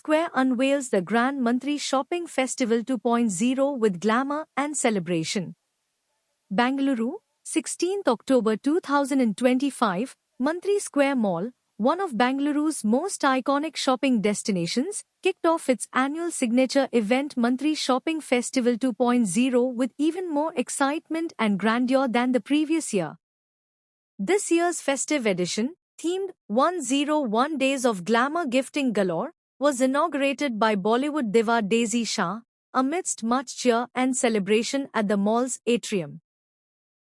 Square unveils the Grand Mantri Shopping Festival 2.0 with glamour and celebration. Bangalore, 16th October 2025, Mantri Square Mall, one of Bangaluru's most iconic shopping destinations, kicked off its annual signature event Mantri Shopping Festival 2.0 with even more excitement and grandeur than the previous year. This year's festive edition, themed 101 Days of Glamour Gifting Galore, was inaugurated by Bollywood diva Daisy Shah, amidst much cheer and celebration at the mall's atrium.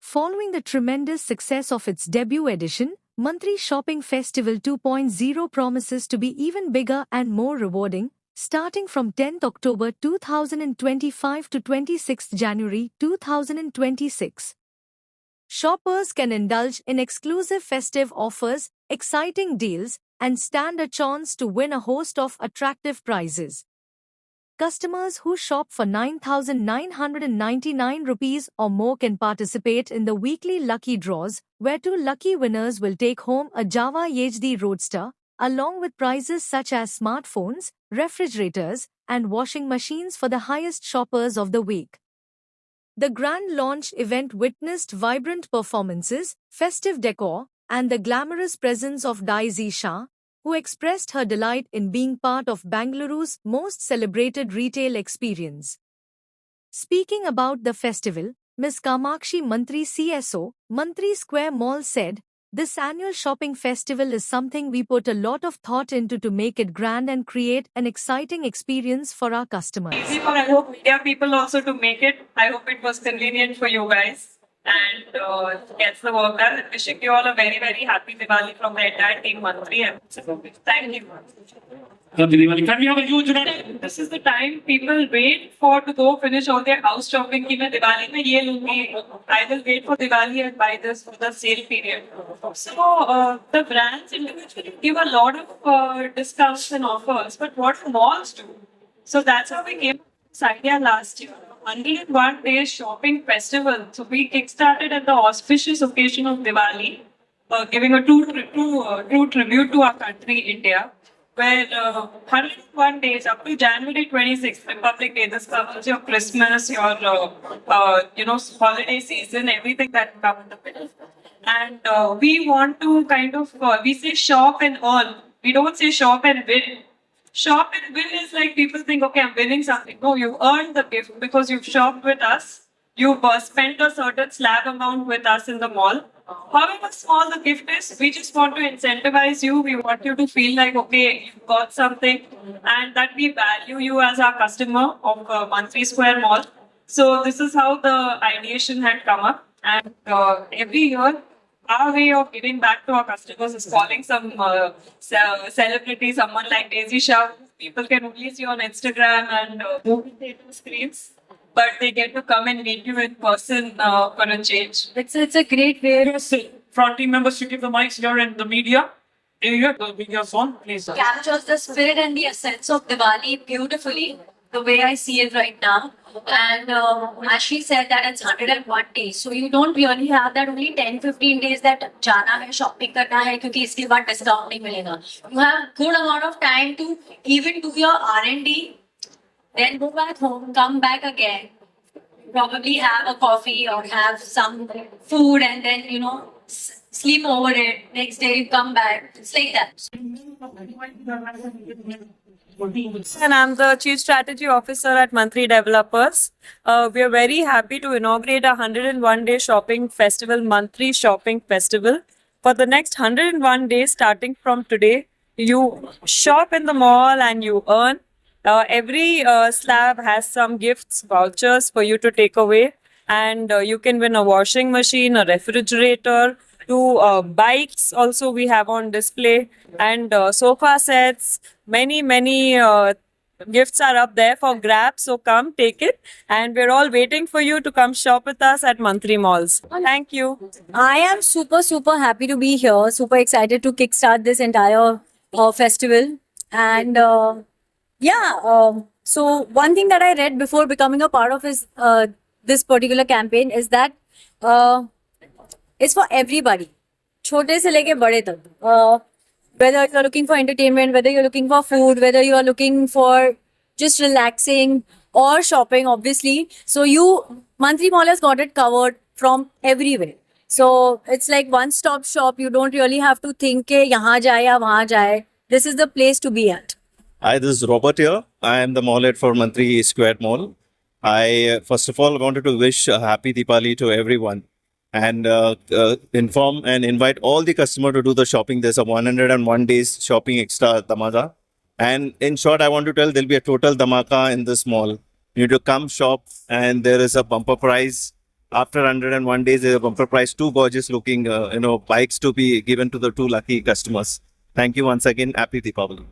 Following the tremendous success of its debut edition, Mantri Shopping Festival 2.0 promises to be even bigger and more rewarding, starting from 10th October 2025 to 26th January 2026. Shoppers can indulge in exclusive festive offers, exciting deals, and stand a chance to win a host of attractive prizes. Customers who shop for 9,999 rupees or more can participate in the weekly lucky draws, where 2 lucky winners will take home a Java HD Roadster, along with prizes such as smartphones, refrigerators, and washing machines for the highest shoppers of the week. The grand launch event witnessed vibrant performances, festive decor, and the glamorous presence of Daisy Shah, who expressed her delight in being part of Bangaluru's most celebrated retail experience. Speaking about the festival, Ms. Kamakshi Mantri CSO, Mantri Square Mall said, "This annual shopping festival is something we put a lot of thought into to make it grand and create an exciting experience for our customers." Easy for, I hope, media people also to make it. I hope it was convenient for you guys and gets the work done. Wishing you all a very, very happy Diwali from the entire team Mantri. Thank you. Can we have a huge round? This is the time people wait for to go finish all their house shopping. कि मैं दिवाली में ये लूँगी. I will wait for Diwali and buy this for the sale period. So the brands individually give a lot of discounts and offers, but what malls do? So that's how we came up with this idea last year. 101 Days Shopping Festival. So we kickstarted at the auspicious occasion of Diwali, giving a true tribute to our country, India. Where 101 days up to January 26th, Republic Day, this covers your Christmas, your holiday season, everything that comes in the middle. And we want to kind of we say shop and earn. We don't say shop and win. Shop and win is like people think, okay, I'm winning something. No, you earned the gift because you've shopped with us. You've spent a certain slab amount with us in the mall. However small the gift is, we just want to incentivize you. We want you to feel like, okay, you've got something and that we value you as our customer of Mantri Square Mall. So this is how the ideation had come up. And every year, our way of giving back to our customers is calling some celebrity, someone like Daisy Shah. People can only see on Instagram and movie theater screens. But they get to come and meet you in person for a change. It's a great way. Yes, front team members to give the mics here and the media. Here, the media's on, please. Captures the spirit and the essence of Diwali beautifully, the way I see it right now. And as she said that it's 101 days, so you don't really have that only 10-15 days that जाना है shopping करना है क्योंकि इसके बाद discount नहीं मिलेगा. You have good amount of time to even do your R&D. Then go back home, come back again, probably have a coffee or have some food and then, sleep over it. Next day you come back. It's like that. And I'm the Chief Strategy Officer at Mantri Developers. We are very happy to inaugurate a 101-day shopping festival, Mantri Shopping Festival. For the next 101 days, starting from today, you shop in the mall and you earn. Every slab has some gifts, vouchers for you to take away, and you can win a washing machine, a refrigerator, 2 bikes also we have on display, and sofa sets. Many gifts are up there for grabs, so come take it, and we're all waiting for you to come shop with us at Mantri Malls. Thank you. I am super happy to be here. Super excited to kickstart this entire festival. And so one thing that I read before becoming a part of this particular campaign is that it's for everybody, छोटे से लेके बड़े तक. Whether you're looking for entertainment, whether you're looking for food, whether you are looking for just relaxing or shopping, obviously. So Monthly Mall has got it covered from everywhere. So it's like one-stop shop. You don't really have to think ke yahan jaye ya wahan jaye. This is the place to be at. Hi, this is Robert here. I am the mall head for Mantri Square Mall. I first of all wanted to wish a happy Diwali to everyone and inform and invite all the customer to do the shopping. There's a 101 days shopping extra dhamaka. And in short, I want to tell there'll be a total dhamaka in this mall. You need to come shop and there is a bumper prize. After 101 days, there's a bumper prize, 2 gorgeous looking, bikes to be given to the 2 lucky customers. Thank you once again. Happy Deepavali.